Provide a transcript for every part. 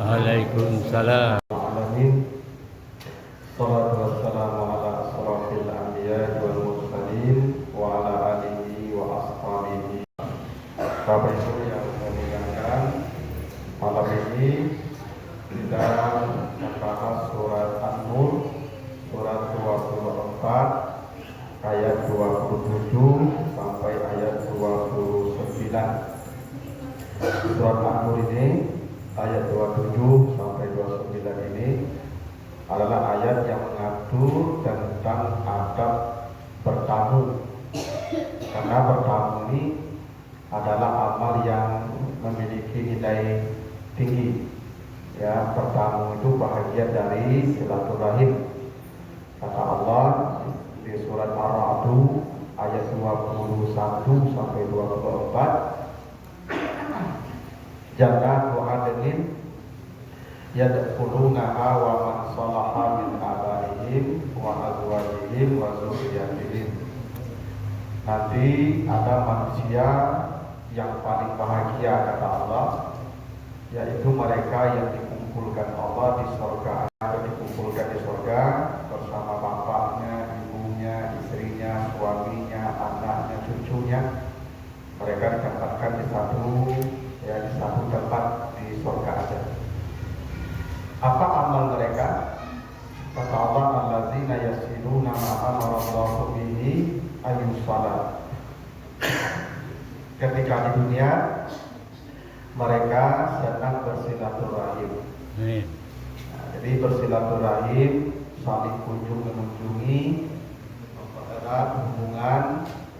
Waalaikumsalam. Alamin. Salatu wassalamu ala asrafil anbiya wal mursalin wa ala alihi wa ashabihi. Bapak Ibu yang saya muliakan, malam ini kita membahas surat An-Nur, surat 24 ayat 27 sampai ayat 29. Surat An-Nur ini ayat 27 sampai 29 ini adalah ayat yang mengatur tentang adab bertamu. Karena bertamu ini adalah amal yang memiliki nilai tinggi. Ya, bertamu itu bahagian dari silaturahim. Kata Allah di surat Ar-Ra'd ayat 21 sampai 24, jannatu adnin yadkhulunaha wa man salaha min abaihim wa azwajihim wa dzurriyyatihim. Nanti ada manusia yang paling bahagia, kata Allah, yaitu mereka yang dikumpulkan Allah di surga, dikumpulkan di surga bersama bapaknya, ibunya, istrinya, suaminya, anaknya, cucunya. Mereka ditempatkan di satu tempat di surga aja. Apa amal mereka? Kata Allah, allazina yasiluna ma amara Allahu bihi ayyusalat. Ketika di dunia mereka sedang bersilaturahim. Nah, jadi bersilaturahim, saling kunjung mengunjungi, mempererat hubungan,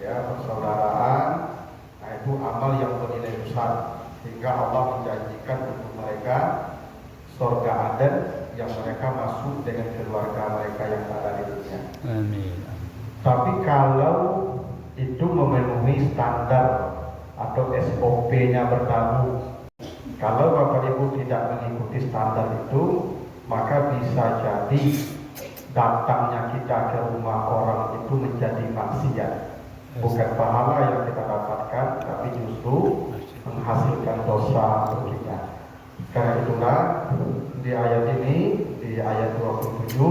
ya, persaudaraan. Nah, itu amal yang bernilai besar, sehingga Allah menjanjikan untuk mereka surga Aden yang mereka masuk dengan keluarga mereka yang ada di dunia. Amin. Tapi kalau itu memenuhi standar atau SOP-nya bertamu, kalau Bapak Ibu tidak mengikuti standar itu, maka bisa jadi datangnya kita ke rumah orang itu menjadi maksiat. Bukan pahala yang kita dapatkan, tapi justru menghasilkan dosa untuk kita. Karena itulah di ayat ini, di ayat 27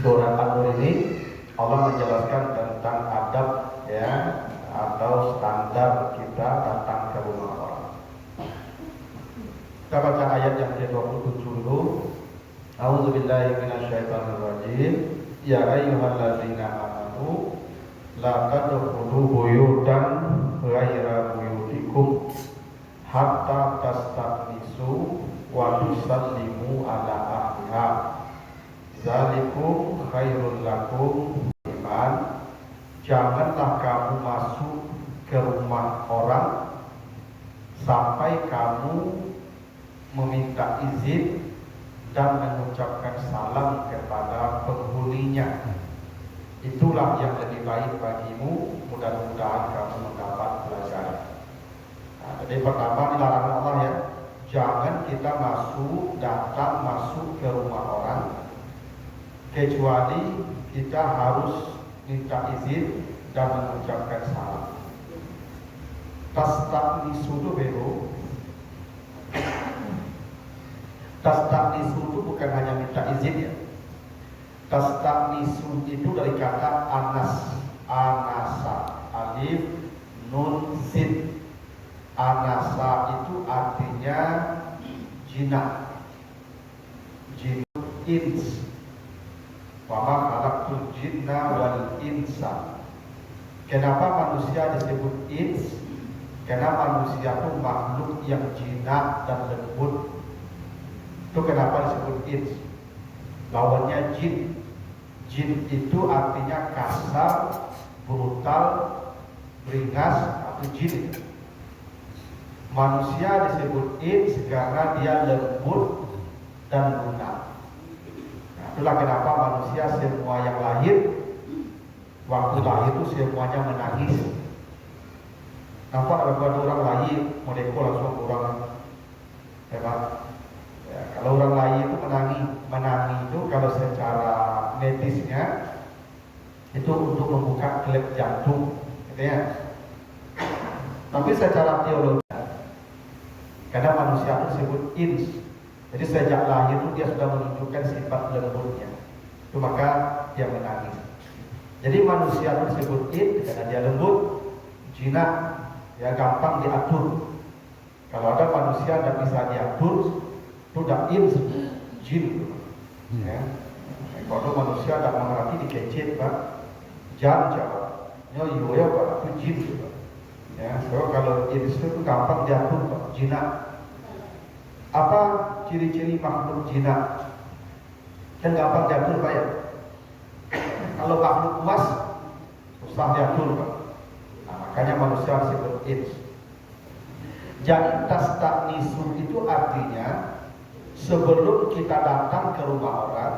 surat An-Nur ini, Allah menjelaskan tentang adab, ya, atau standar kita datang ke rumah orang. Kita baca ayat yang ke-27 dulu. A'udzubillahi minasyaitonirrajim. Ya ayyuhalladzina amanu la tadkhulu buyutan ghaira buyutikum hatta tastanisu wa tusallimu ala ahliha. Zalikum khairul lakum iman. Janganlah kamu masuk ke rumah orang sampai kamu meminta izin dan mengucapkan salam kepada penghuninya. Itulah yang lebih baik bagimu. Mudah-mudahan kamu mendapat pelajaran. Nah, jadi pertama dilarang Allah, ya, jangan kita datang masuk ke rumah orang kecuali kita harus minta izin dan mengucapkan salam. Tastanisu itu bego. Tastanisu itu bukan hanya minta izin, ya. Tastanisu itu dari kata anas, anasa, alif, nun, sin. Anasa itu artinya jinak, ins. Wa ma khalaqtul jinna wal insa. Kenapa manusia disebut ins? Karena manusia itu makhluk yang jinak dan lembut. Itu kenapa disebut ins. Lawannya jin. Jin itu artinya kasar, brutal, beringas, atau jin. Manusia disebut ins karena dia lembut dan lunak. Itulah kenapa manusia semua yang lahir, waktu lahir itu semuanya menangis. Nampak ada orang lahir, modeko langsung orang hebat. Ya, kalau orang lahir itu menangis itu kalau secara medisnya itu untuk membuka klep jantung, gitu ya. Tapi secara teologi, Karena manusia itu disebut ins. Jadi sejak lahir itu dia sudah menunjukkan sifat lembutnya. Itu maka dia menangis. Jadi manusia itu disebut in karena dia lembut, jinak, ya gampang diatur. Kalau ada manusia tidak bisa diatur, itu dah in, jin. Ya. Kalau manusia tidak mengerti dikecil, Pak, jam jawab, yo Pak, itu jin. Ya, so kalau in itu gampang diatur, Pak, jinak. Apa ciri-ciri makhluk jinak? Kan gampang diatur, Pak, ya. Kalau makhluk puas, susah diatur, Pak. Nah, makanya manusia disebut ins. Jadi tastanisu itu artinya sebelum kita datang ke rumah orang,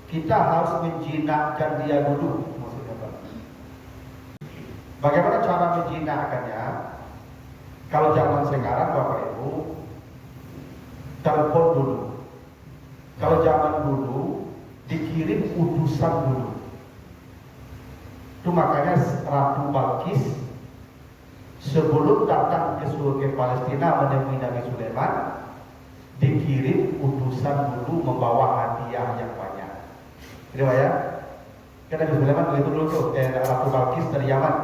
kita harus menjinakkan dia dulu. Maksudnya apa? Bagaimana cara menjinakkannya? Kalau zaman sekarang Bapak Ibu telepon dulu. Kalau zaman dulu dikirim utusan dulu. Itu makanya Ratu Balkis sebelum datang ke Palestina menemui Nabi Sulaiman, dikirim utusan dulu membawa hadiah yang banyak. Jadi ya, kan Nabi Sulaiman begitu dulu tuh, Ratu Balkis dari Yaman.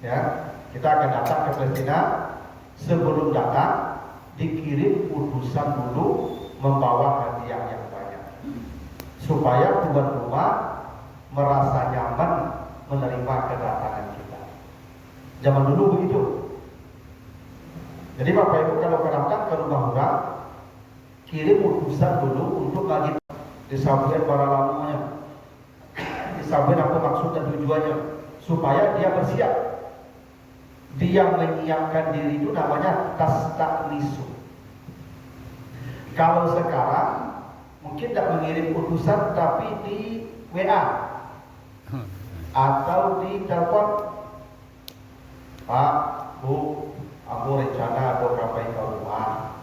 Ya, kita akan datang ke Palestina. Sebelum datang, dikirim utusan dulu membawa hadiah yang banyak, supaya tuan rumah merasa nyaman menerima kedatangan kita. Zaman dulu begitu. Jadi Bapak Ibu kalau datang ke rumah orang, kirim utusan dulu untuk lagi disampaikan para lamunya, disampaikan apa maksud dan tujuannya, supaya dia bersiap. Dia menyiapkan diri itu namanya tastanisu. Kalau sekarang mungkin tidak mengirim utusan tapi di WA atau di telepon, Pak, Bu, aku rencana atau sampai ke rumah,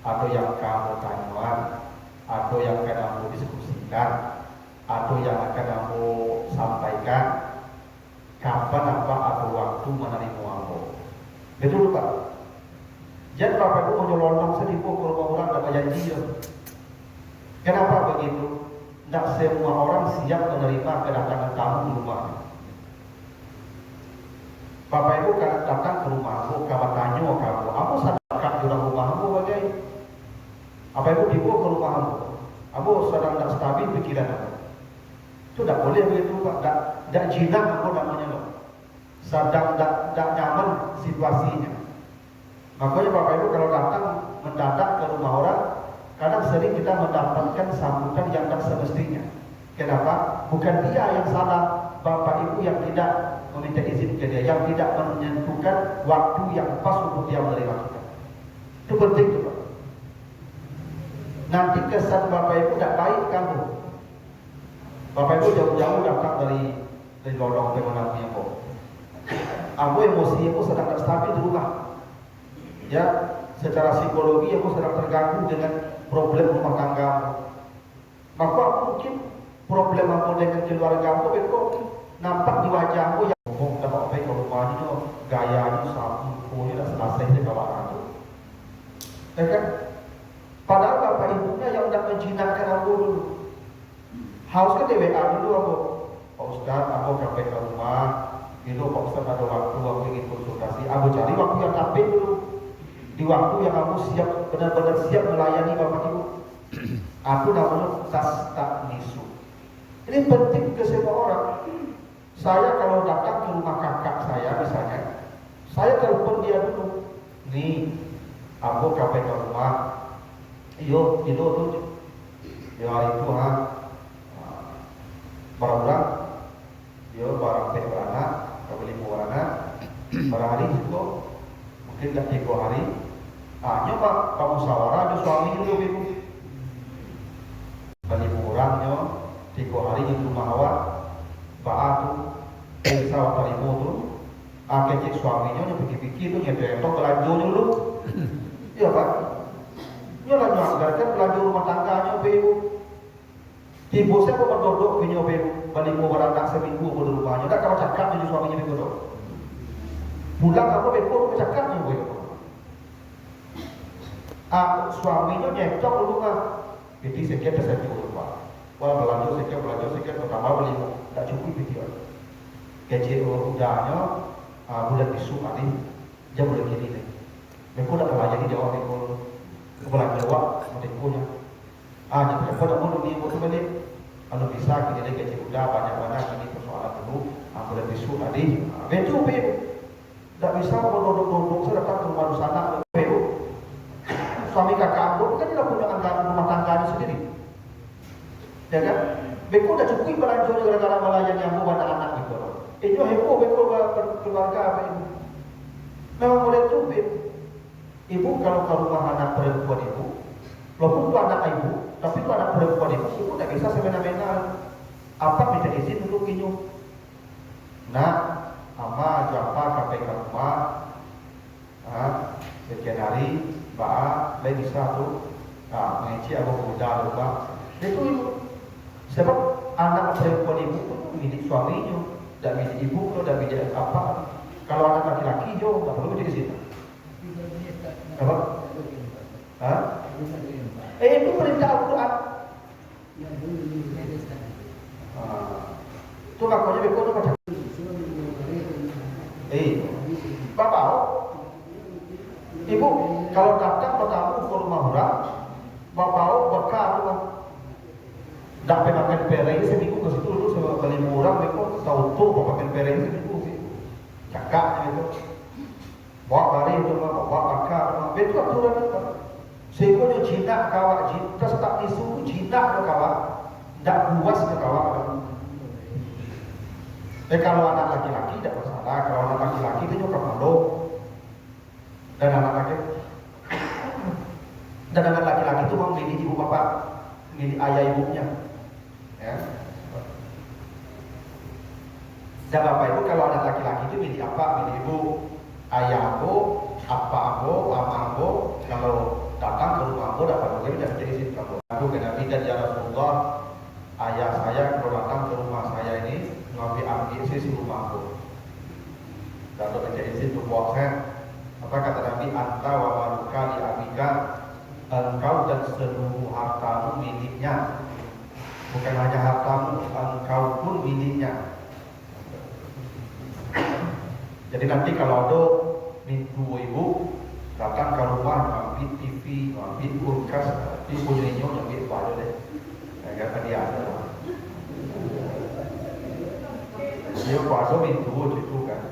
atau yang kamu tanyakan, atau yang akan kamu diskusikan, atau yang akan kamu sampaikan, kapan apa atau waktu menerima aku. Betul Pak. Jangan Bapak Ibu menyelonong sedikit ke rumah orang dapat janji. Kenapa begitu? Tidak semua orang siap menerima kedatangan tamu di rumah. Bapak Ibu kalau datang ke rumahmu, kamu tanya kamu sadar di rumahmu bagaimana? Bapak Ibu dibawa ke rumahmu, kamu sedang tidak stabil pikiran kamu. Itu tidak boleh begitu Pak. Tidak jinak aku namanya loh. Sedang tidak nyaman situasinya. Makanya Bapak Ibu kalau datang mendadak ke rumah orang, kadang sering kita mendapatkan sambutan yang tak semestinya. Kenapa? Bukan dia yang salah, Bapak Ibu yang tidak meminta izin ke dia, yang tidak menentukan waktu yang pas untuk dia menerima kita. Itu penting tuh Pak. Nanti kesan Bapak Ibu tidak baik kamu. Bapak Ibu jauh-jauh datang dari lorong kemanapun kok. Aku emosi aku sedang tak stabil di rumah. Ya, secara psikologi aku sedang terganggu dengan problem rumah tangga. Maka aku mungkin problem aku dengan keluarga aku itu nampak di wajahku yang ngomong dapat apa ke rumahnya gayanya sapu punya selesai dia kawan aku. Ya kan? Padahal Bapak Ibunya yang hendak menjinakkan aku dulu. Harusnya di WA dulu aku. Pak Ustaz, aku sampai ke rumah. Itu Pak Ustaz ada waktu aku ingin konsultasi. Aku cari waktu yang tepat dulu. Di waktu yang aku siap, benar-benar siap melayani Bapak Ibu. Aku namanya tastanisu. Ini penting ke semua orang. Saya kalau datang ke rumah kakak saya misalnya, saya telepon dia dulu. Nih, aku sampai ke rumah. Iyo, itu tuh. Ya itu barang-barang. Yo barang berana, kabeli warna. Barang hari juga. Mungkin tak 3 hari. Nyoba kamu sawara ada suami dulu Ibu. Bali kurangnya 3 hari di rumah awak. Baatu bisa waktu itu kecik suaminya yang pikir-pikir itu nyetok belanja dulu. Iya Pak. Dia lah menganggarkan belanja rumah tangganya Ibu. Ibu saya kok berdodok punya Ibu. Bali mau beranak seminggu di rumahnya. Tak kalau cakap jadi suaminya Ibu. Pulang apa Ibu cakapnya Ibu. Suaminya nyekcok dulu mah. Jadi sekian saya dulu pak. Wah belanja sekian pertama beli tak cukup video. Gaji udahnya bulan besok nanti jam bulan kini nih. Mereka tak pernah jadi jawab mereka bulan jawab mereka punya. Jadi mereka tak mau di waktu balik. Kalau bisa kini lagi gaji udah banyak ini persoalan dulu. Bulan besok nanti. Betul betul. Tak bisa berdodok-dodok saya datang ke rumah sana. Suami kakak aku kan tidak punya anggaran rumah tangganya sendiri, ya kan? Beko udah cukup belanja gara-gara melayani aku anak-anak gitu. Itu heboh beko keluarga apa ibu. Memang boleh tuh ibu kalau ke rumah anak perempuan ibu, walaupun itu anak ibu, tapi itu anak perempuan ibu tidak bisa semena-mena. Apa minta izin untuk kinyu? Nah, ama japa KPK rumah, sekian hari. Lain bisa tuh mengaji aku muda lupa itu sebab anak perempuan ibu pun milik suaminya dan milik ibu dan milik apa kalau anak laki-laki jo nggak perlu di situ apa itu perintah Al-Quran itu makanya beku itu macam bapak ibu kalau datang bertamu ke rumah orang, bapak bekal rumah. Tak pernah makan pereng seminggu ke situ dulu sebab beli murah mereka tahu tuh bapak makan pereng seminggu sih. Cakap itu. Bawa bari itu bawa bakar, betul aturan itu. Sehingga jinak kawak kita tak isu jinak ke kawak, tak puas ke kawak. Kalau anak laki-laki tidak masalah, kalau anak laki-laki itu juga malu. Dan anak laki-laki itu mau milih ibu bapak, milih ayah ibunya, ya. Dan bapak ibu kalau anak laki-laki itu milih apa? Milih ibu, ayah aku, apa aku, mama aku. Kalau datang ke rumah aku dapat mungkin tidak jadi sini kamu. Aku kena bidan ya Rasulullah, ayah saya kalau datang ke rumah saya ini ambil sisi rumah aku. Kalau menjadi sini tuh bosan. Apa kata Nabi, anta wa maluka li abika, engkau dan seluruh hartamu miliknya. Bukan hanya hartamu, engkau pun miliknya. Jadi nanti kalau ada minggu ibu datang ke rumah ngambil TV, ngambil kulkas, di punya ngambil apa aja deh. Kata dia ada. Dia puasa minggu itu kan.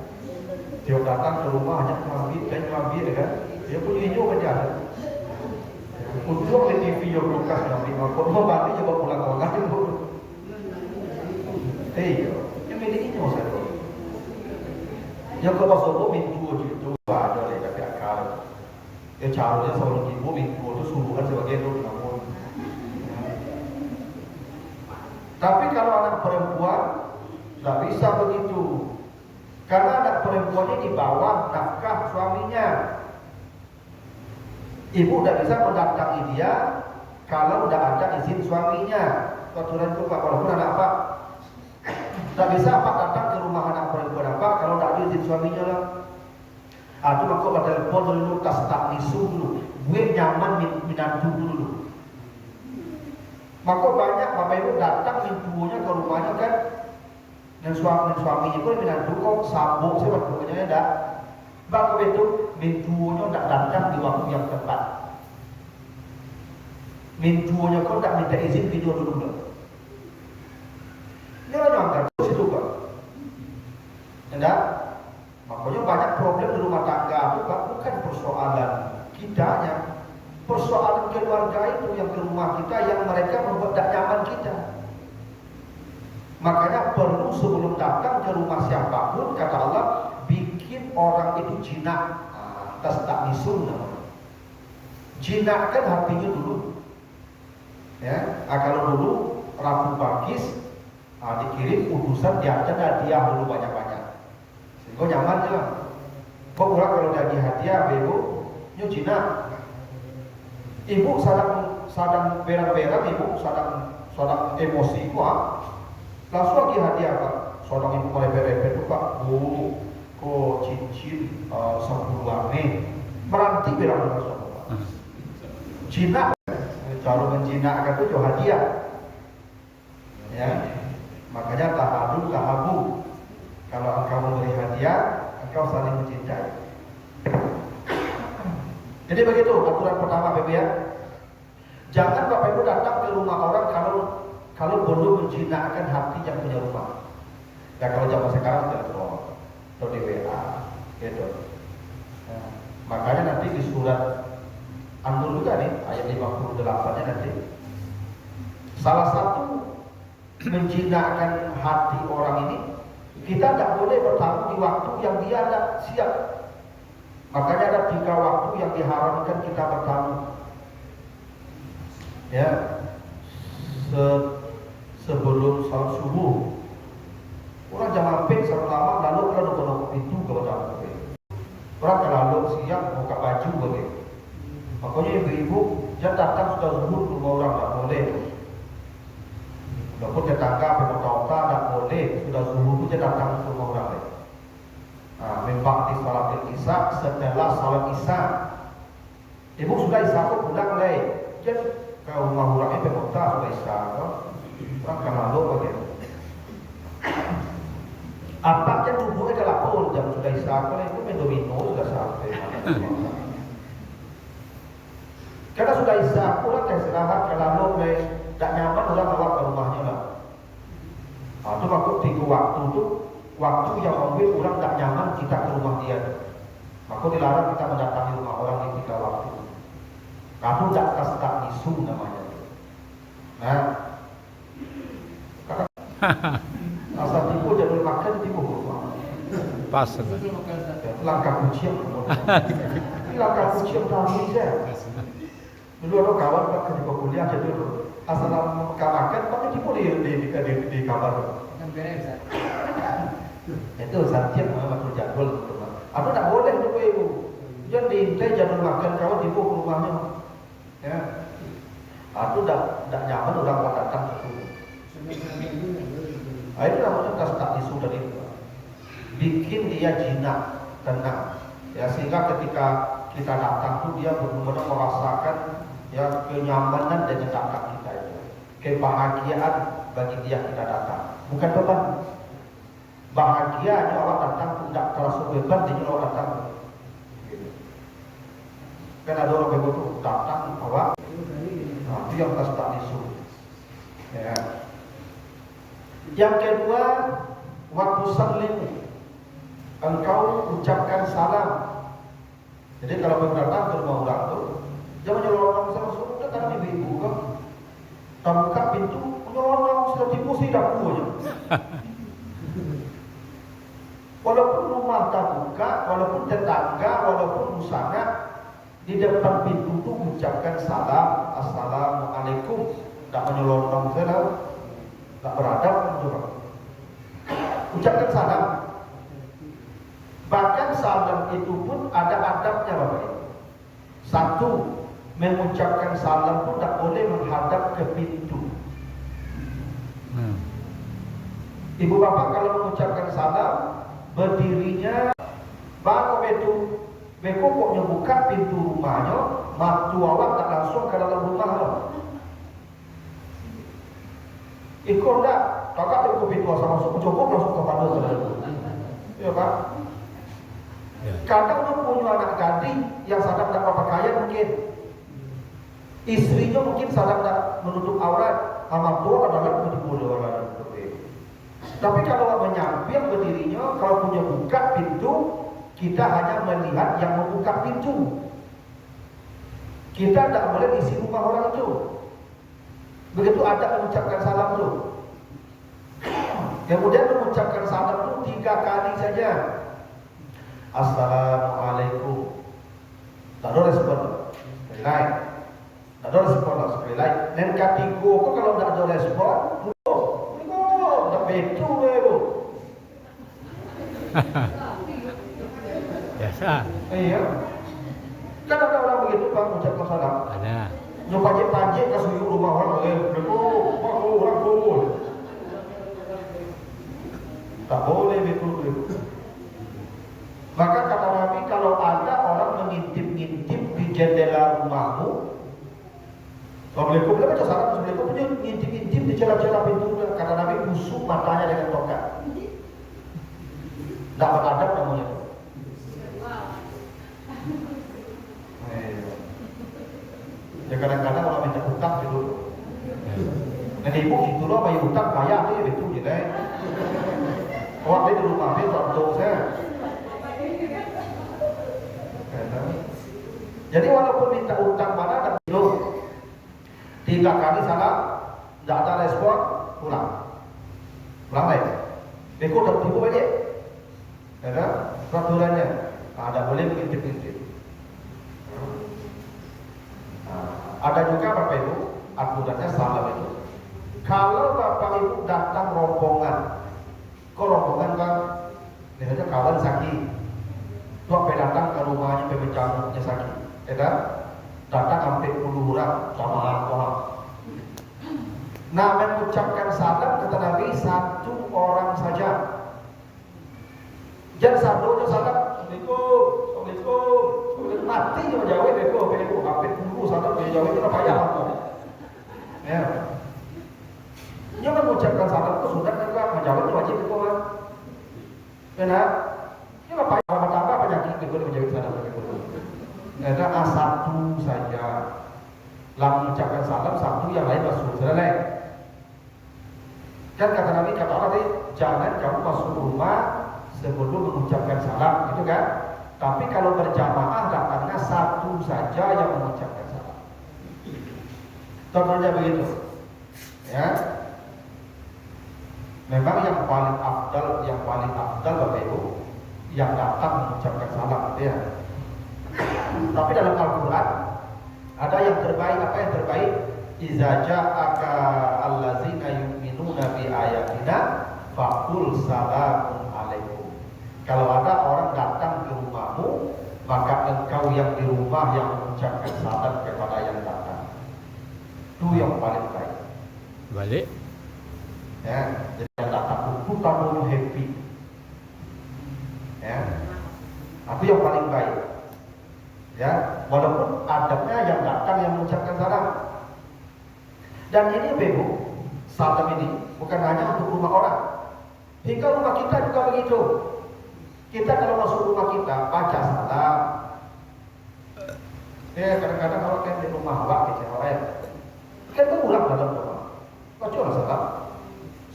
Dia datang ke rumah hanya ngambil kan. Dia punya hijau kan dia ada. Untuk di TV yang kulkas ngambil, kalau mau balik coba pulang ke orang itu. Yang milik hijau saya. Yang kalau sobo minggu itu ada deh tapi akal. Dia caranya seorang ibu minggu itu suruhan sebagai itu namun. Tapi kalau anak perempuan nggak bisa begitu. Karena anak perempuan ini di bawah nafkah suaminya. Ibu tidak bisa mendatangi dia kalau tidak ada izin suaminya. Aturan itu Pak, walaupun anak apa, tidak bisa Pak datang ke rumah anak perempuan apa kalau tidak ada izin suaminya lah. Itu maka pada telepon dulu, tas tak isu dulu, gue nyaman minantu dulu. Maka banyak bapak ibu datang mintunya ke rumahnya kan. Dan suaminya pun minantu kok sabuk sih waktunya tidak. Bapak itu mintunya tidak datang di waktu yang tepat. Mintunya kok tidak minta izin video dulu. Dia nyangka terus itu kan. Tidak. Makanya banyak problem di rumah tangga bukan persoalan kitanya. Persoalan keluarga itu yang ke rumah kita yang mereka membuat tidak nyaman kita. Makanya perlu sebelum datang ke rumah siapapun kata Allah bikin orang itu jinak. Tas tak misul namanya. Jinak kan hatinya dulu. Ya, kalau dulu Rabu Bagis dikirim utusan diajak hadiah dulu banyak-banyak. Sehingga nyaman ya. Kok kalau jadi hadiah ibu nyu jinak. Ibu sadang berang-berang ibu sadang emosi kuat. Langsung lagi hadiah Pak, seorang ibu merepet-repet itu Pak, kok cincin 10 ane, meranti berapa semua Pak? jinak, cara menjinakkan itu hadiah. Ya, makanya tahabu. Kalau engkau memberi hadiah, engkau saling mencintai. Jadi begitu aturan pertama, Bapak ya. Jangan Bapak Ibu datang ke rumah orang kalau belum menjinakkan hati yang punya rumah. Ya kalau zaman sekarang telepon atau di WA, gitu. Nah, makanya nanti di surat An-Nur juga nih ayat 58-nya nanti. Salah satu menjinakkan hati orang ini, kita tidak boleh bertamu di waktu yang dia tidak siap. Makanya ada 3 waktu yang diharamkan kita bertamu. Ya, sebelum salat subuh, orang jangan ping selama lalu kalau nutup pintu ke dalam kafe. Orang kalau siang buka baju begitu. Makanya ibu-ibu jangan datang sudah zuhur ke rumah orang, tak boleh. Walaupun tetangga pemotong tak boleh, sudah zuhur itu datang ke rumah orang lain. Membakti salat isya setelah salat isya. Ibu sudah isya kok pulang lain. Jadi ke rumah orang itu pemotong sudah isya kok. Orang kan lalu bagaimana? Apakah tubuhnya adalah pun jam sudah isya kok itu mendomino sudah sampai. Karena sudah isya orang ke istirahat ke lalu tidak nyaman orang bawa ke rumahnya lah. Itu waktu 3 waktu itu. Waktu yang membuat orang tak nyaman kita ke rumah dia. Maka dilarang kita mendatangi rumah orang di 3 waktu. Kamu tak isu namanya. Nah, asal tipu jadul makan tipu rumah. Pas. Langkah kucing. Ini langkah kucing kami saja. Dulu ada kawan pak di kuliah jadi asal makan tapi tipu di kamar. Itu setiap mengatur jadwal teman. Atau tak boleh juga ibu. Jangan diintai jadwal makan kau tipu ke rumahnya. Ya. Atau tak nyaman orang datang ke situ. Itu namanya tak isu dari itu. Bikin dia jinak, tenang. Ya sehingga ketika kita datang tu dia benar-benar merasakan ya kenyamanan dan datang kita itu. Kebahagiaan bagi dia kita datang. Bukan beban. Bahagianya orang datang tidak terasa beban jadi orang datang. Kan ada orang begitu datang awak, itu yang kita tak isu. Ya. Yang kedua, waktu salim, engkau ucapkan salam. Jadi kalau datang ke rumah orang tu, jangan nyelonong sama sudah kan ibu-ibu kan, tak buka pintu, nyelonong sudah tipu sih dah punya. Walaupun rumah tak buka, walaupun tetangga, walaupun musana, di depan pintu itu ucapkan salam, assalamualaikum, tak menyelonong salam, tak beradab, ucapkan salam. Bahkan salam itu pun ada adabnya Bapak Ibu. Satu, mengucapkan salam pun tak boleh menghadap ke pintu. Ibu bapak kalau mengucapkan salam berdirinya baru itu bekokoknya buka pintu rumahnya, matu awak tak langsung ke dalam rumah lo. Ikut tak? Kakak tunggu pintu sama masuk cukup langsung ke pada saudara. Ya Pak. Kadang tu punya anak gading yang sadar tak berpakaian mungkin, istrinya mungkin sadar tak menutup aurat, amat tua kadang-kadang menutup aurat. Tapi kalau menyamping berdirinya, kalau punya buka pintu, kita hanya melihat yang membuka pintu. Kita tidak boleh isi rumah orang itu. Begitu ada mengucapkan salam itu. Kemudian mengucapkan salam itu 3 kali saja. Assalamualaikum. Tak ada respon. Sekali lain. Tak ada respon sekali lain. Dan katiku kalau tak ada respon, itu baru. Biasa. Iya. Kan ada orang begitu Pak mengucapkan salam. Ada. Nyopajik-pajik ke suyuk rumah orang orang pun. Tak boleh begitu. Maka kata Nabi kalau ada orang mengintip-ngintip di jendela rumahmu, Assalamualaikum, dia baca salam, Assalamualaikum, dia ngintip-ngintip di celah-celah pintu, kata Nabi, busuk matanya dengan tongkat. Tidak beradab namanya itu. Ya kadang-kadang kalau minta hutang gitu. Nah ibu gitu loh, bayar hutang kaya tuh ya betul gitu. Orang dia di rumah dia untuk saya. Jadi walaupun minta hutang mana ada itu 3 kali salah, tidak ada respon, pulang lagi. Beko udah tipu aja. Ya, peraturannya ada boleh mengintip-intip. Ada juga Bapak Ibu aturannya salam itu. Kalau Bapak Ibu datang rombongan, kok rombongan kan, misalnya kawan sakit, tuh apa datang ke rumahnya pemecahnya sakit, ya kan? Datang sampai 10 orang sama orang. Nah, mengucapkan salam kata Nabi 1 orang saja. Jangan satu salam, Assalamualaikum, Assalamualaikum, mati dia menjawab beko, hampir 10 salam dia jawab itu apa ya? Ya. Dia mengucapkan salam itu sudah kan menjawabnya wajib itu kan? Benar? Ini apa yang pertama penyakit itu menjawab salam beko. Ada A1 saja. Lalu mengucapkan salam 1 yang lain masuk selesai. Kan kata Nabi kata Allah tadi jangan kamu masuk rumah sebelum mengucapkan salam, gitu kan? Tapi kalau berjamaah datangnya 1 saja yang mengucapkan salam. Contohnya begitu, ya. Memang yang paling afdal Bapak Ibu yang datang mengucapkan salam, gitu ya. Tapi dalam Al-Quran ada yang terbaik. Apa yang terbaik? Iza ja'aka allazina yu'minuna bi ayatina faqul salamun alaikum. Kalau ada orang datang ke rumahmu, maka engkau yang di rumah yang mengucapkan salam kepada yang datang. Itu yang paling baik. Balik. Ya, jadi yang datang itu tamu happy. Ya, itu yang paling baik. Ya, walaupun adabnya yang datang yang mengucapkan salam. Dan ini Ibu, salam ini bukan hanya untuk rumah orang. Hingga rumah kita juga begitu. Kita kalau masuk rumah kita baca salam. Ya kadang-kadang kalau kan di rumah awak kecewa ya. Kan berulang dalam rumah. Baca salam.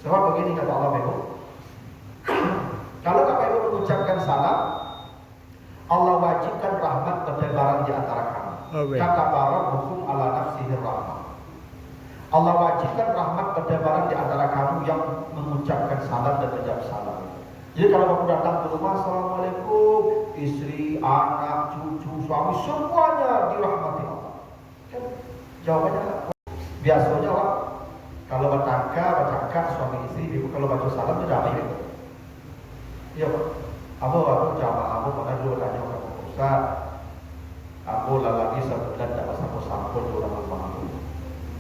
Sebab begini kata Allah Ibu. Kalau Bapak Ibu mengucapkan salam, Allah wajibkan rahmat bertebaran di antara kami. Kata para hukum ala nafsihi rahmat. Allah wajibkan rahmat bertebaran di antara kamu yang mengucapkan salam dan menjawab salam. Jadi kalau kamu datang ke rumah, Assalamualaikum, istri, anak, cucu, suami, semuanya dirahmati Allah. Kan jawabannya biasanya lah. Kalau bertangga, suami istri, ibu kalau baca salam itu damai gitu. Iya Pak. Aku jamaah aku pernah dulu tanya ke Ustaz. Aku lagi sebulan dapat sampul di orang rumah aku.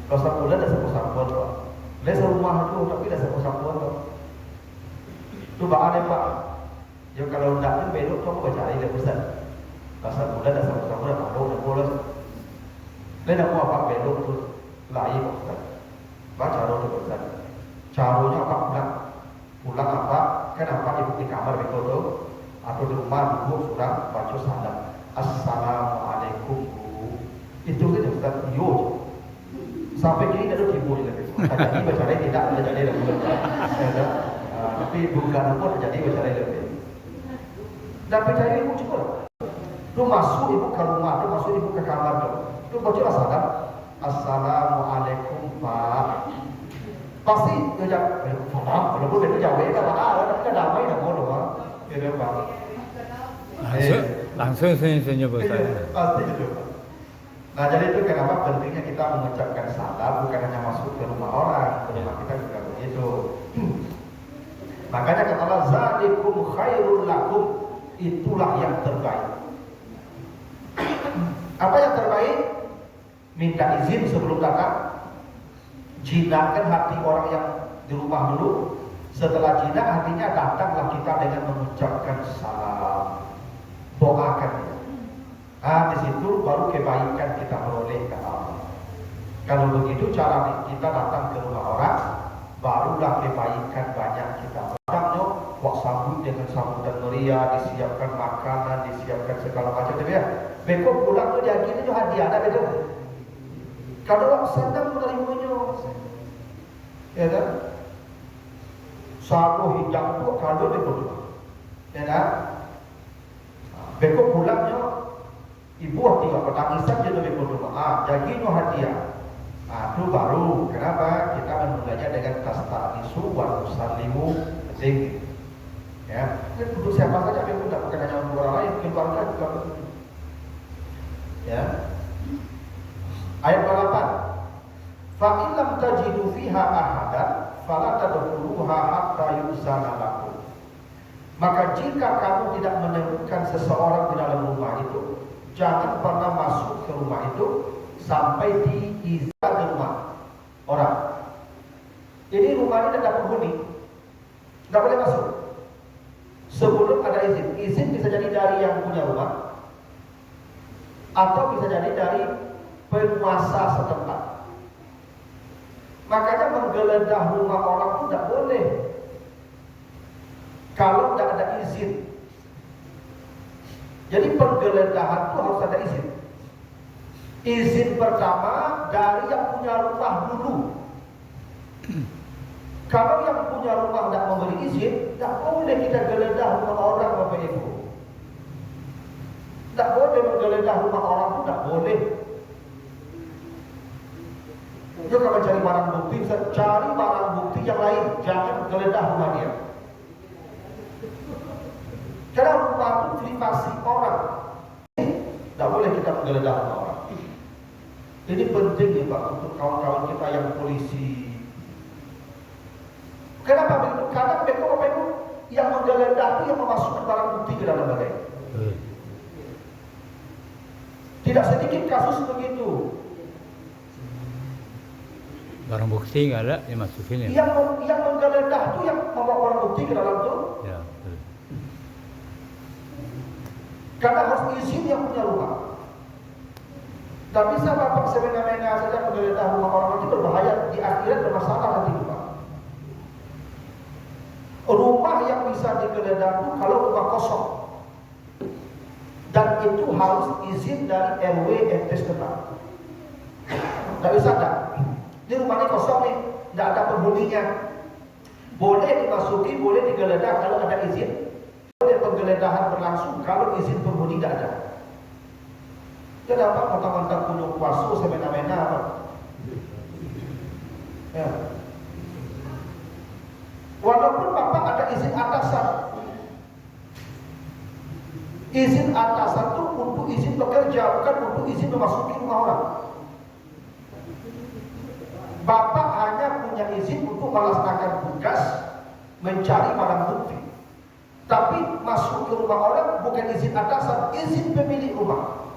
Kalau sebulan dah sampul Pak. Lesa rumah itu tapi dah sampul Pak. Itu bahan Pak. Ya kalau tidak pun belok kamu baca aja dah Ustaz. Kalau sebulan dah sampul dah dah boleh. Lain aku apa belok tu lain Ustaz. Baca dulu Ustaz. Caranya apa pulang apa? Kenapa ibu di kamar begitu tu? Atau di rumah duduk surah baca salam Assalamualaikum Bu. Itu kan Ustaz yo. Sampai kini dah timbul lagi. Jadi baca tidak ada jadi lagi. Tapi bukan pun jadi baca lagi. Dan percaya ibu cukup. Tu masuk ibu ke rumah, tu masuk ibu ke kamar tu. Tu baca salam Assalamualaikum Pak. Pasti dia jawab, walaupun dia jawab itu apa? Damai dah bodoh kan? Dia Pak. Langsung senyum Ustaz. Pasti itu. Nah jadi itu kenapa pentingnya kita mengucapkan salam bukan hanya masuk ke rumah orang, ke rumah kita juga begitu. Makanya kata Allah, zalikum khairul lakum, itulah yang terbaik. Apa yang terbaik? Minta izin sebelum datang. Jinakkan hati orang yang di rumah dulu. Setelah jinak hatinya datanglah kita dengan mengucapkan salam. Doakan dia. Di situ baru kebaikan kita peroleh kata Allah. Kalau begitu cara kita datang ke rumah orang, barulah kebaikan banyak kita. Pertamanya, wak sambut dengan sambutan meriah, disiapkan makanan, disiapkan segala macam. Tapi ya, beko pulang tu dia gini tu hadiah, ada betul. Kalau wak senang menerimanya, ya kan? Satu hidang tu kalau beko tu, ya kan? Beko pulangnya, ibu tinggal pertangisan je tu beko tu. Jadi tu hadiah. Itu baru. Kenapa? Kita memulainya dengan tastanisu wa tusallimu penting. Ya, untuk siapa saja pun tidak bukan hanya untuk orang lain, keluarga juga penting. Ya. Ayat 8. Fa in lam tajidu fiha ahadan fala tadkhuluha hatta yuzana lakum. Maka jika kamu tidak menemukan seseorang di dalam rumah itu, jangan pernah masuk ke rumah itu sampai diizin rumah orang. Jadi rumah ini tidak penghuni, tidak boleh masuk sebelum ada izin. Izin bisa jadi dari yang punya rumah, atau bisa jadi dari penguasa setempat. Makanya menggeledah rumah orang itu tidak boleh kalau tidak ada izin. Jadi penggeledahan itu harus ada izin. Izin pertama dari yang punya rumah dulu. Kalau yang punya rumah tidak memberi izin, tidak boleh kita geledah rumah orang, Bapak Ibu. Tidak boleh menggeledah rumah orang itu, tidak boleh. Dia kalau cari barang bukti, cari barang bukti yang lain, jangan geledah rumah dia. Karena rumah itu privasi orang, tidak boleh kita menggeledah rumah orang. Ini penting ya Pak untuk kawan-kawan kita yang polisi. Kenapa begitu? Karena mereka Bapak Ibu yang menggeledah itu yang memasukkan barang bukti ke dalam badan. Tidak sedikit kasus begitu. Barang bukti nggak ada, yang masukin ya. Yang menggeledah itu yang membawa barang bukti ke dalam itu. Ya. Karena harus izin yang punya rumah. Tak bisa Bapak semena-mena saja menggeledah rumah orang itu, berbahaya, di akhirat bermasalah nanti Bapak. Rumah yang bisa digeledah itu kalau rumah kosong, dan itu harus izin dari RW RT setempat. Tak bisa tak. Ini rumah ini kosong nih, tidak ada penghuninya. Boleh dimasuki, boleh digeledah kalau ada izin. Boleh penggeledahan berlangsung kalau izin penghuni tidak ada. Kenapa mentang-mentang punya kuasa semena-mena apa? Ya. Walaupun Bapak ada izin atasan. Izin atasan itu untuk izin bekerja, bukan untuk izin memasuki rumah orang. Bapak hanya punya izin untuk melaksanakan tugas mencari barang bukti. Tapi masuk ke rumah orang bukan izin atasan, izin pemilik rumah.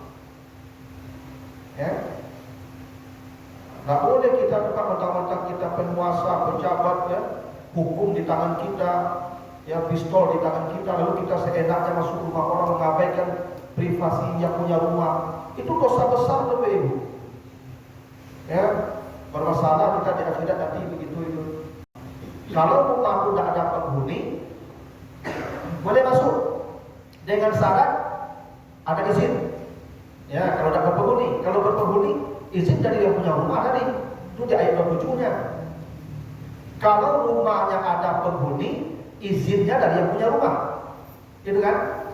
Ya. Nggak boleh kita bukan mentang-mentang kita penguasa, pejabat, ya, hukum di tangan kita, ya, pistol di tangan kita, lalu kita seenaknya masuk rumah orang mengabaikan privasi yang punya rumah. Itu dosa besar Bapak Ibu. Ya, bermasalah kita di akhirat nanti begitu itu. Kalau rumah itu tidak ada penghuni, boleh masuk dengan syarat ada izin. Ya, kalau tidak berpenghuni, kalau berpenghuni izin dari yang punya rumah tadi. Itu di ayat 27-nya. Kalau rumahnya ada penghuni, izinnya dari yang punya rumah. Gitu kan?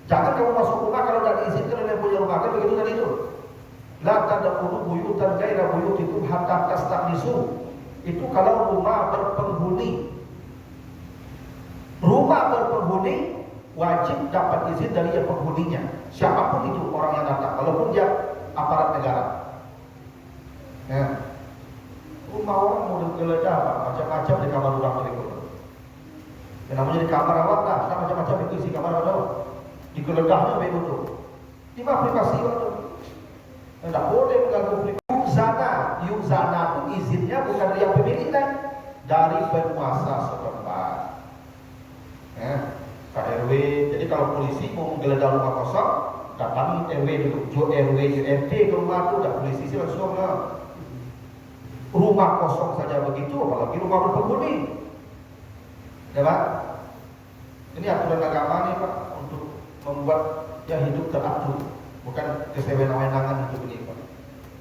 Jangan kamu masuk rumah kalau tidak diizinkan oleh yang punya rumah, kan begitu tadi itu. La tadkhulu buyutan ghaira buyutikum hatta tasta'nisu. Itu kalau rumah berpenghuni. Rumah berpenghuni wajib dapat izin dari yang penghuninya, siapapun itu orang yang datang, walaupun dia aparat negara. Ya. Rumah orang mau digeledah macam-macam di kamar orang berikut. Yang namanya di kamar awak lah, tak macam-macam itu isi kamar awak. Digeledahnya begitu. Di mana privasi itu? Tidak boleh mengganggu privasi. Yuk zana itu izinnya bukan dari yang pemilik kan, dari penguasa setempat. Ya. Pak RW, jadi kalau polisi mau menggeledah rumah kosong, datangi RW dulu, RW, RT ke rumah itu, dah polisi sih langsung lah. Rumah kosong saja begitu, apalagi rumah berpenghuni. Ya Pak? Ini aturan agama nih Pak, untuk membuat yang hidup teratur, bukan kesewenang-wenangan hidup ini Pak.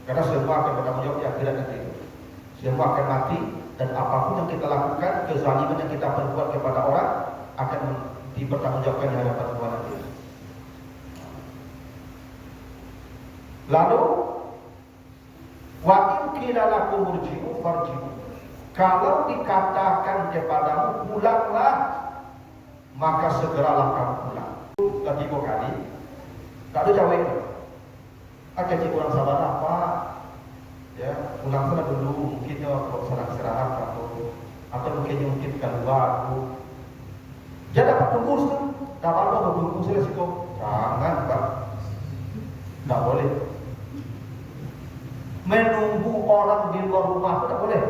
Karena semua akan bertanggung jawab di akhirat nanti. Semua akan mati, dan apapun yang kita lakukan, kezaliman yang kita perbuat kepada orang akan dipertanggungjawabkan di hadapan Tuhan nanti. Lalu wa in qila lakum murji'u farji'u. Kalau dikatakan kepadamu pulanglah, maka segeralah kamu pulang. Lagi 3 kali, tak ada jawab itu. Akan cik kurang sabar apa? Ya, pulang sana dulu, mungkinnya kok sedang istirahat atau mungkin keluar. Dia dapat tunggu tu, dapat apa tunggu sila situ? Jangan Pak, tak boleh. Menunggu orang di luar rumah itu tak boleh.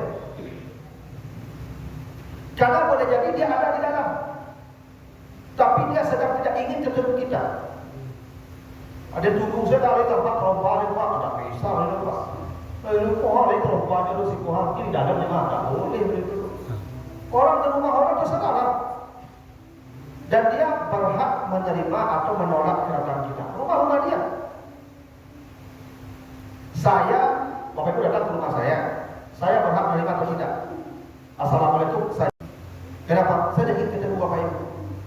Karena boleh jadi dia ada di dalam, tapi dia sedang tidak ingin ketemu kita. Ada tunggu saya dari tempat rombongan Pak, ada bisa ini Pak. Lalu kohar itu rombongan itu si kohar kiri dalam ni mana? Tak boleh begitu. Orang di rumah orang itu salah, dan dia berhak menerima atau menolak kedatangan kita. Rumah dia. Saya, Bapak Ibu datang ke rumah saya berhak menerima atau tidak? Assalamualaikum, saya. Kenapa? Saya ingin ketemu Bapak Ibu.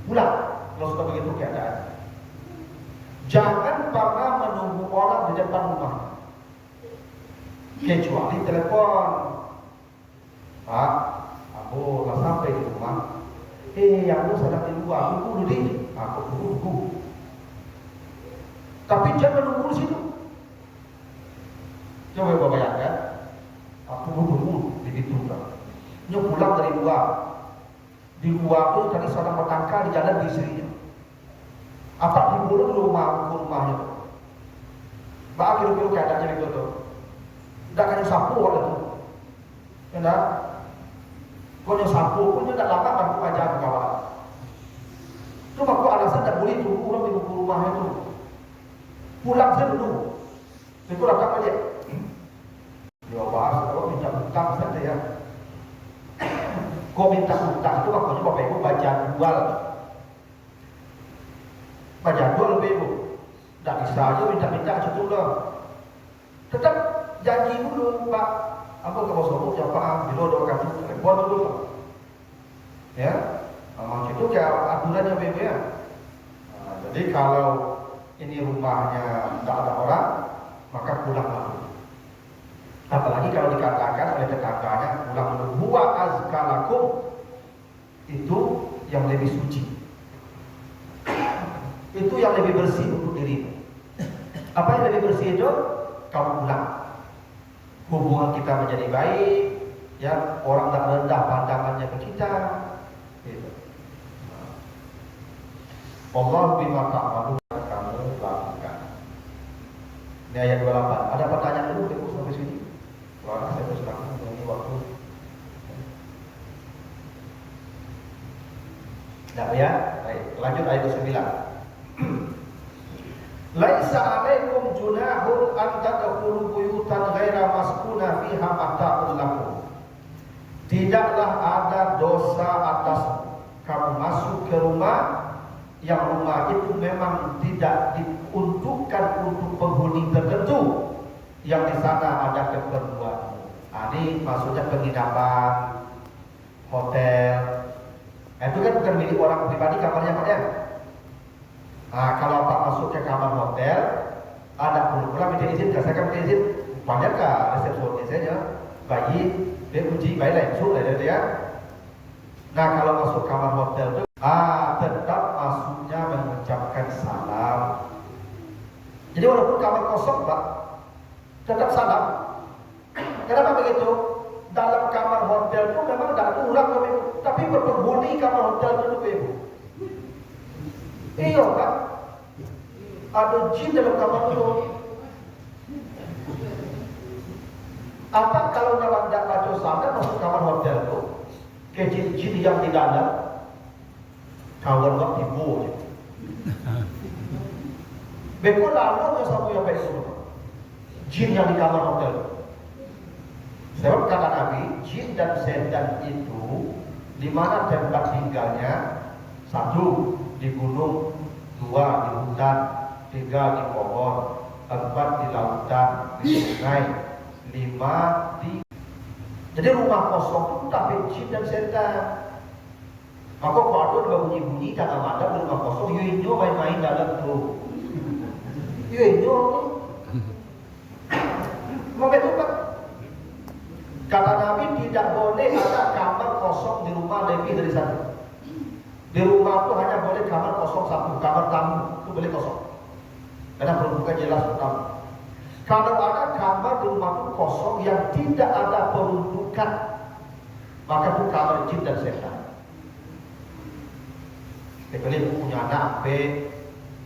Pulang, kalau sudah begitu keadaan. Jangan pernah menunggu orang di depan rumah, kecuali telepon. Pak, aku lah sampai di rumah. Yang lu sedang di luar, tunggu dulu di. Aku tunggu. Tapi jangan menunggu di situ. Coba Bapak bayangkan, aku tunggu di situ kan. Dia pulang dari luar. Di luar itu tadi seorang petangka di jalan di istrinya. Apa di mulut rumahnya? Mbak kira-kira keadaannya begitu tuh. Tidak kena sapu waktu itu. Kenapa? Kau yang sapu pun tidak lama bantu ajar kawan. Cuma aku alasan tidak boleh tunggu orang di rumahnya itu. Pulang saya dulu. Itu rakam aja. Dia bahas kalau minta utang saja ya. Kau minta utang itu makanya Bapak Ibu baca jual. Baca jual Bapak Ibu. Tak bisa aja minta-minta cukup lah. Tetap janji dulu Pak. Apa kalau sobat jawab bila ada kartu telepon dulu. Ya. Memang itu kayak aturannya Bapak Ibu ya. Jadi kalau ini rumahnya tidak ada orang, maka pulang dulu. Apalagi kalau dikatakan oleh tetangganya pulang dulu. Huwa azkalakum, itu yang lebih suci, itu yang lebih bersih untuk dirimu. Apa yang lebih bersih itu? Kamu pulang. Hubungan kita menjadi baik, ya, orang tak rendah pandangannya ke kita. Gitu. Allah bima ta'malun, kamu lakukan. Ini ayat 28. Ada pertanyaan dulu Ibu sampai sini? Wah, saya persilakan ini waktu. Tidak ya? Baik, lanjut ayat 9. Laisa alaikum junahun an tadkhulu buyutan ghaira maskuna fiha mata'un lakum. Tidaklah ada dosa atas kamu masuk ke rumah yang rumah itu memang tidak diuntukkan untuk penghuni tertentu, yang di sana ada keperluan. Ini maksudnya penginapan, hotel. Itu kan bukan milik orang pribadi kamarnya Pak ya. Kalau Pak masuk ke kamar hotel, ada pula minta izin, saya kan minta izin, banyak kah resepsionis saja, bayi, dia kunci bayi lain, masuk lah dia. Nah kalau masuk kamar hotel itu, tetap masuknya mengucapkan salam. Jadi walaupun kamar kosong Pak, tetap salam. Kenapa begitu? Dalam kamar hotel itu memang tidak ada orang, tapi berpenghuni kamar hotel itu Ibu. Iya Pak, ada jin dalam kamar itu. Apa kalau dalam tidak baca sadar masuk kamar hotel itu, ke jin-jin yang di dalam, kawan waktu ibu aja. Beko lalu yang sama yang baik itu, jin yang di kamar hotel. Sebab kata Nabi, jin dan setan itu di mana tempat tinggalnya? Satu di gunung, dua di hutan, tiga di pohon, empat di lautan, di sungai, lima di. Jadi rumah kosong itu tapi jin dan setan. Maka kalau ada bunyi-bunyi jangan ada di rumah kosong, yuinyo main-main dalam tuh. Yuinyo tuh. Mau betul Pak? Kata Nabi tidak boleh ada kamar kosong di rumah lebih dari satu. Di rumah itu hanya boleh kamar kosong satu, kamar tamu itu boleh kosong. Karena peruntukan jelas tamu. Kalau ada kamar di rumah itu kosong yang tidak ada peruntukan, maka itu kamar jin dan setan. Kecuali punya anak B,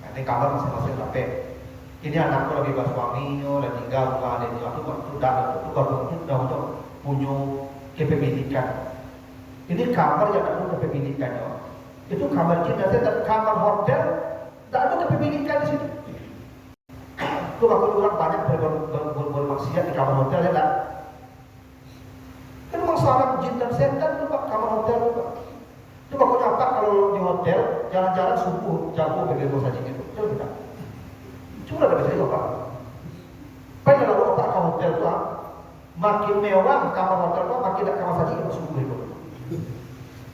ini kamar masing-masing B. Ini anakku lagi bahas suaminya, lagi tinggal rumah ada itu sudah untuk punya kepemilikan. Ini kamar yang ada kepemilikannya. Itu kamar jin dan setan. Kamar hotel tidak ada kepemilikan di situ. Itu waktu orang banyak bermaksiat di kamar hotel ya tak? Kan masalah jin dan setan itu Pak, kamar hotel itu Pak. Itu pokoknya apa kalau di hotel jalan-jalan subuh jago begitu saja gitu. Coba kita. Cuma ada bisa Pak. Pada lalu otak kamar hotel itu makin mewah kamar hotel itu makin ada kamar saja itu subuh itu.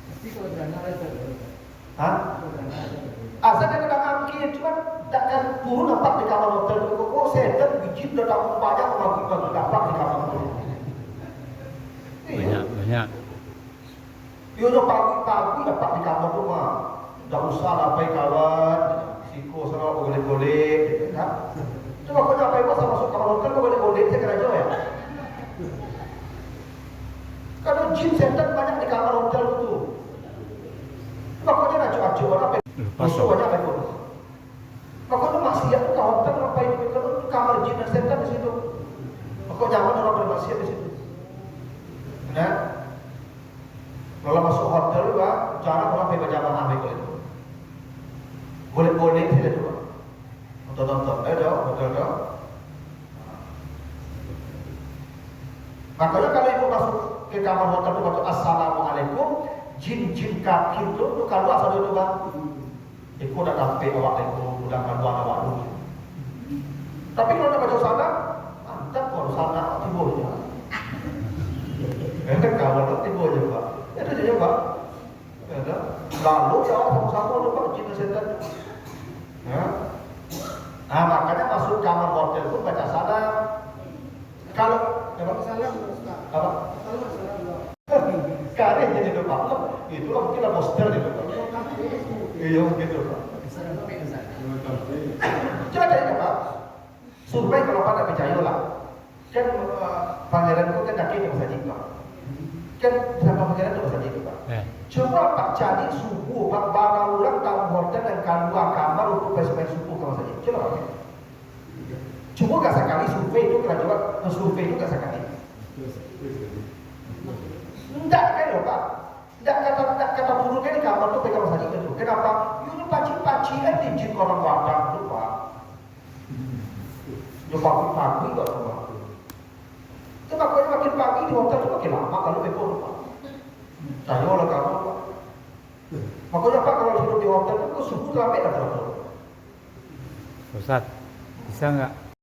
Tapi kalau dana ada. Hah? Asal kan ada mungkin cuma takkan turun nampak di kamar hotel itu. Oh setan bijin udah tahu banyak bagi nampak di kamar hotel. Banyak. Dia udah pagi-pagi dapat di kamar rumah. Tak usah lah baik kawan, siko sana boleh-boleh, gitu kan? Coba kau nyampe masa masuk kamar hotel kau boleh-boleh, saya kena jauh ya. Kalau jin setan banyak di kamar hotel itu. Coba kau jangan acuk-acuk orang musuh banyak itu. Makanya maksiat itu hotel ngapain itu kamar jin dan setan di situ. Kau jangan orang bermaksiat di situ. Nah, kalau masuk hotel juga jarang orang pakai berjamaah itu. Boleh-boleh tidak juga. Nonton-nonton, hotel dah. Makanya kalau ibu masuk ke kamar hotel itu waktu assalamualaikum, jin-jin kafir itu kalau asal itu bang, ibu udah sampai awak itu udah bantuan awak dulu. Tapi kalau udah baca salam, mantap kalau salam tiba-tiba. Kalau tiba-tiba pak. Itu saja Pak. Ya, lalu jawab sama-sama lupa jin dan setan. Ya. Nah makanya masuk kamar hotel pun baca salam. Kalau Salam Ustaz. apa? Salam. Karena jadi itu Pak. Itulah mungkin poster itu Pak. Iya gitu Pak. Coba tanya Pak. Survei kalau Pak tak percaya lah. Kan pangeran itu kan kaki yang saja Pak. Kan sama pangeran itu saja itu Pak. Coba Pak cari subuh, Pak barang orang tahu hotel dan keluar kamar untuk main subuh kamu saja. Coba Pak. Coba gak sekali survei itu kena coba survei itu gak sekali. Tidak kan loh Pak. Tidak kata turunnya di kamar itu pegang saja itu. Kenapa? Ini paci-pacian di jin orang wadang itu Pak. Ya pagi-pagi gak tuh Pak. Itu makanya makin pagi di hotel itu makin lama kalau ekor Pak. Saya oleh kamu Pak. Makanya Pak kalau hidup di hotel itu subuh ramai dah Pak. Ustaz, bisa nggak